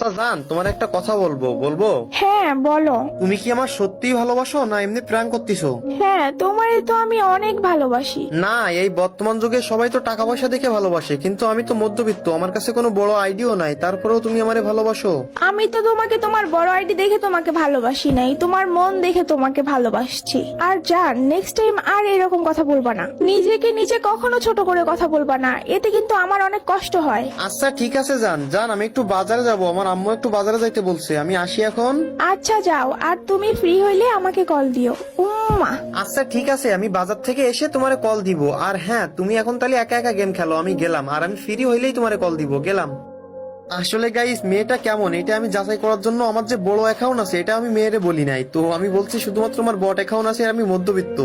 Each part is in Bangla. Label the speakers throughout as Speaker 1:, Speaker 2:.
Speaker 1: আচ্ছা জান, তোমার একটা কথা বলবো বলবো
Speaker 2: হ্যাঁ বলো।
Speaker 1: তুমি কি আমার সত্যিই ভালোবাসো না এমনি প্র্যাঙ্ক করতেছো?
Speaker 2: হ্যাঁ, তোমারে তো আমি অনেক ভালোবাসি।
Speaker 1: না, এই বর্তমান যুগে সবাই তো টাকা পয়সা দেখে ভালোবাসে, কিন্তু আমি তো মধ্যবিত্ত, আমার কাছে কোনো বড় আইডিও নাই, তারপরেও তুমি আমারে ভালোবাসো।
Speaker 2: আমি তো তোমাকে তোমার বড় আইডি দেখে তোমাকে ভালোবাসি নাই, তোমার মন দেখে তোমাকে ভালোবাসছি। আর জান, নেক্সট টাইম আর এরকম কথা বলবা না, নিজেকে নিচে কখনো ছোট করে কথা বলবা না, এতে কিন্তু আমার অনেক কষ্ট হয়।
Speaker 1: আচ্ছা ঠিক আছে জান, জান আমি একটু বাজারে যাব, আমার আম্মু একটু বাজারে যাইতে বলছে, আমি আসি এখন।
Speaker 2: আচ্ছা যাও, আর তুমি ফ্রি হইলে আমাকে কল দিও। উম্মা।
Speaker 1: আচ্ছা ঠিক আছে, আমি বাজার থেকে এসে তোমারে কল দিব। আর হ্যাঁ, তুমি এখন তাহলে একা একা গেম খেলো, আমি গেলাম, আর আমি ফ্রি হইলেই তোমারে কল দিব, গেলাম। আসলে গাইস, মেয়েটা কেমন এটা আমি যাচাই করার জন্য আমার যে বড় অ্যাকাউন্ট আছে এটা আমি মেয়েরে বলি নাই, তো আমি বলছি শুধুমাত্র আমার বট অ্যাকাউন্ট আছে আর আমি মধ্যবিত্ত।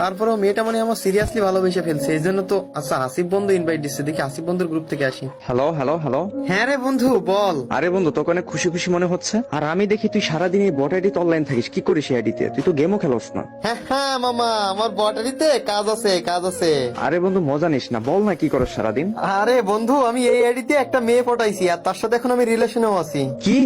Speaker 1: তারপরেও মেয়েটা মানে আমার সিরিয়াসলি ভালোবেসে ফেলছে, এই জন্য তো। আচ্ছা, আসিফ বন্ধু ইনভাইট দিচ্ছে, দেখি আসিফ বন্ধুর গ্রুপ থেকে আসি।
Speaker 3: Hello hello hello.
Speaker 1: হ্যাঁ রে বন্ধু, বল।
Speaker 3: আরে বন্ধু, তোকে অনেক খুশি খুশি মনে হচ্ছে। আর আমি দেখি তুই সারাদিন এই বট আইডিতে অনলাইন থাকিস, কি করিস এই আইডিতে? তুই তো গেমও খেলোস না।
Speaker 1: হ্যাঁ হ্যাঁ মামা, আমার বটারিতে কাজ আছে, কাজ আছে।
Speaker 3: আরে বন্ধু, মজা নিস না, বল না কি করস সারাদিন?
Speaker 1: আরে বন্ধু, আমি এই আইডিতে একটা মেয়ে পটাইছি, আর তার সাথে এখন আমি রিলেশনেও আছি।
Speaker 3: কি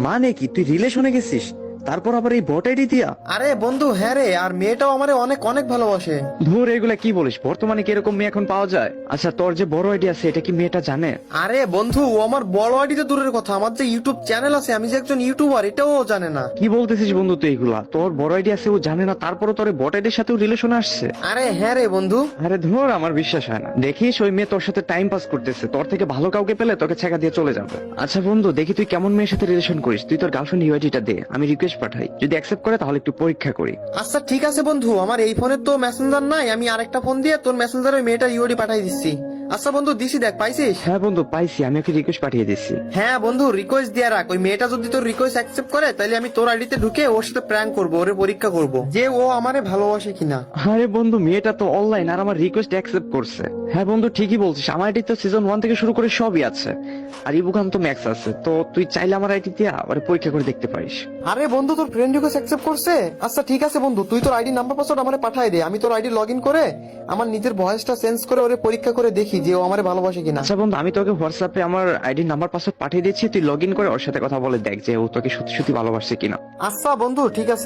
Speaker 3: মানে কি, তুই রিলেশনে গেছিস, তারপর আবার এই বট আইডি দিয়া?
Speaker 1: আরে বন্ধু হ্যাঁ রে, আর মেয়েটাও আমারে অনেক অনেক ভালোবাসে।
Speaker 3: ধুর, এগুলা কি বলিস? বর্তমানে কি এরকম মেয়ে এখন পাওয়া যায়? আচ্ছা, তোর যে বড় আইডি আছে এটা কি মেয়েটা জানে?
Speaker 1: আরে বন্ধু, ও আমার বড় আইডিতে দূরের কথা, আমার যে ইউটিউব চ্যানেল আছে, আমি যে একজন ইউটিউবার, এটাও ও জানে না।
Speaker 3: কি বলতেছিস বন্ধু তুই এগুলা? তোর বড় আইডি আছে ও জানে না, তারপরে তোর বট আইডির সাথেও রিলেশনে আসছে?
Speaker 1: আরে হ্যাঁ রে বন্ধু।
Speaker 3: আরে ধর, আমার বিশ্বাস হয় না। দেখিস ওই মেয়ে তোর সাথে টাইম পাস করতেছে, তোর থেকে ভালো কাউকে পেলে তোকে ছেঁকা দিয়ে চলে যাবে। আচ্ছা বন্ধু, দেখি তুই কেমন মেয়ের সাথে রিলেশন করিস। তুই তোর গার্লফ্রেন্ড ইউআইডিটা দে, আমি রিকোয়েস্ট পাঠাই, যদি অ্যাকসেপ্ট করে তাহলে একটু পরীক্ষা করি।
Speaker 1: আচ্ছা ঠিক আছে বন্ধু, আমার এই ফোনে তো মেসেঞ্জার নাই, আমি আরেকটা ফোন দিয়ে তোর মেসেঞ্জারে ওই মেয়েটার ইউআইডি পাঠাই দিচ্ছি। আচ্ছা বন্ধু, দিছি, দেখ পাইছিস?
Speaker 3: হ্যাঁ বন্ধু পাইছি, আমি ওকে রিকোয়েস্ট পাঠিয়ে দিচ্ছি।
Speaker 1: হ্যাঁ বন্ধু, রিকোয়েস্ট দিয়ে রাখ, ওই মেয়েটা যদি তোর রিকোয়েস্ট অ্যাকসেপ্ট করে তাহলে আমি তোর আইডিতে ঢুকে ওর সাথে প্র্যাঙ্ক করবো, ওরে পরীক্ষা করবো যে ও আমারে ভালোবাসে কিনা।
Speaker 3: আরে বন্ধু, মেয়েটা তো অনলাইন আর আমার রিকোয়েস্ট অ্যাকসেপ্ট করছে। হ্যাঁ বন্ধু, ঠিকই বলছিস, আমার আইডি তো সিজন 1 থেকে শুরু করে সবই আছে, আর ইবুকাম তো ম্যাক্স আছে, তো তুই চাইলে আমার আইডি দিয়ে আবার পরীক্ষা করে দেখতে পারিস।
Speaker 1: আরে বন্ধু, তোর ফ্রেন্ড রিকোয়েস্ট অ্যাকসেপ্ট করছে? আচ্ছা ঠিক আছে বন্ধু, তুই তোর আইডি নাম্বার পাসওয়ার্ড আমারে পাঠাই দে, আমি তোর আইডি লগ ইন করে আমার নিজের ভয়েসটা চেঞ্জ করে ওরে পরীক্ষা করে দেখি যে ও আমারে ভালোবাসে কিনা।
Speaker 3: আচ্ছা বন্ধু, আমি তোকে হোয়াটসঅ্যাপে আমার আইডি নাম্বার পাসওয়ার্ড পাঠিয়ে দিচ্ছি, তুই লগ ইন করে ওর সাথে কথা বলে দেখ যে ও তোকে সত্যি সত্যি ভালোবাসছে কিনা।
Speaker 1: আচ্ছা বন্ধু ঠিক আছে।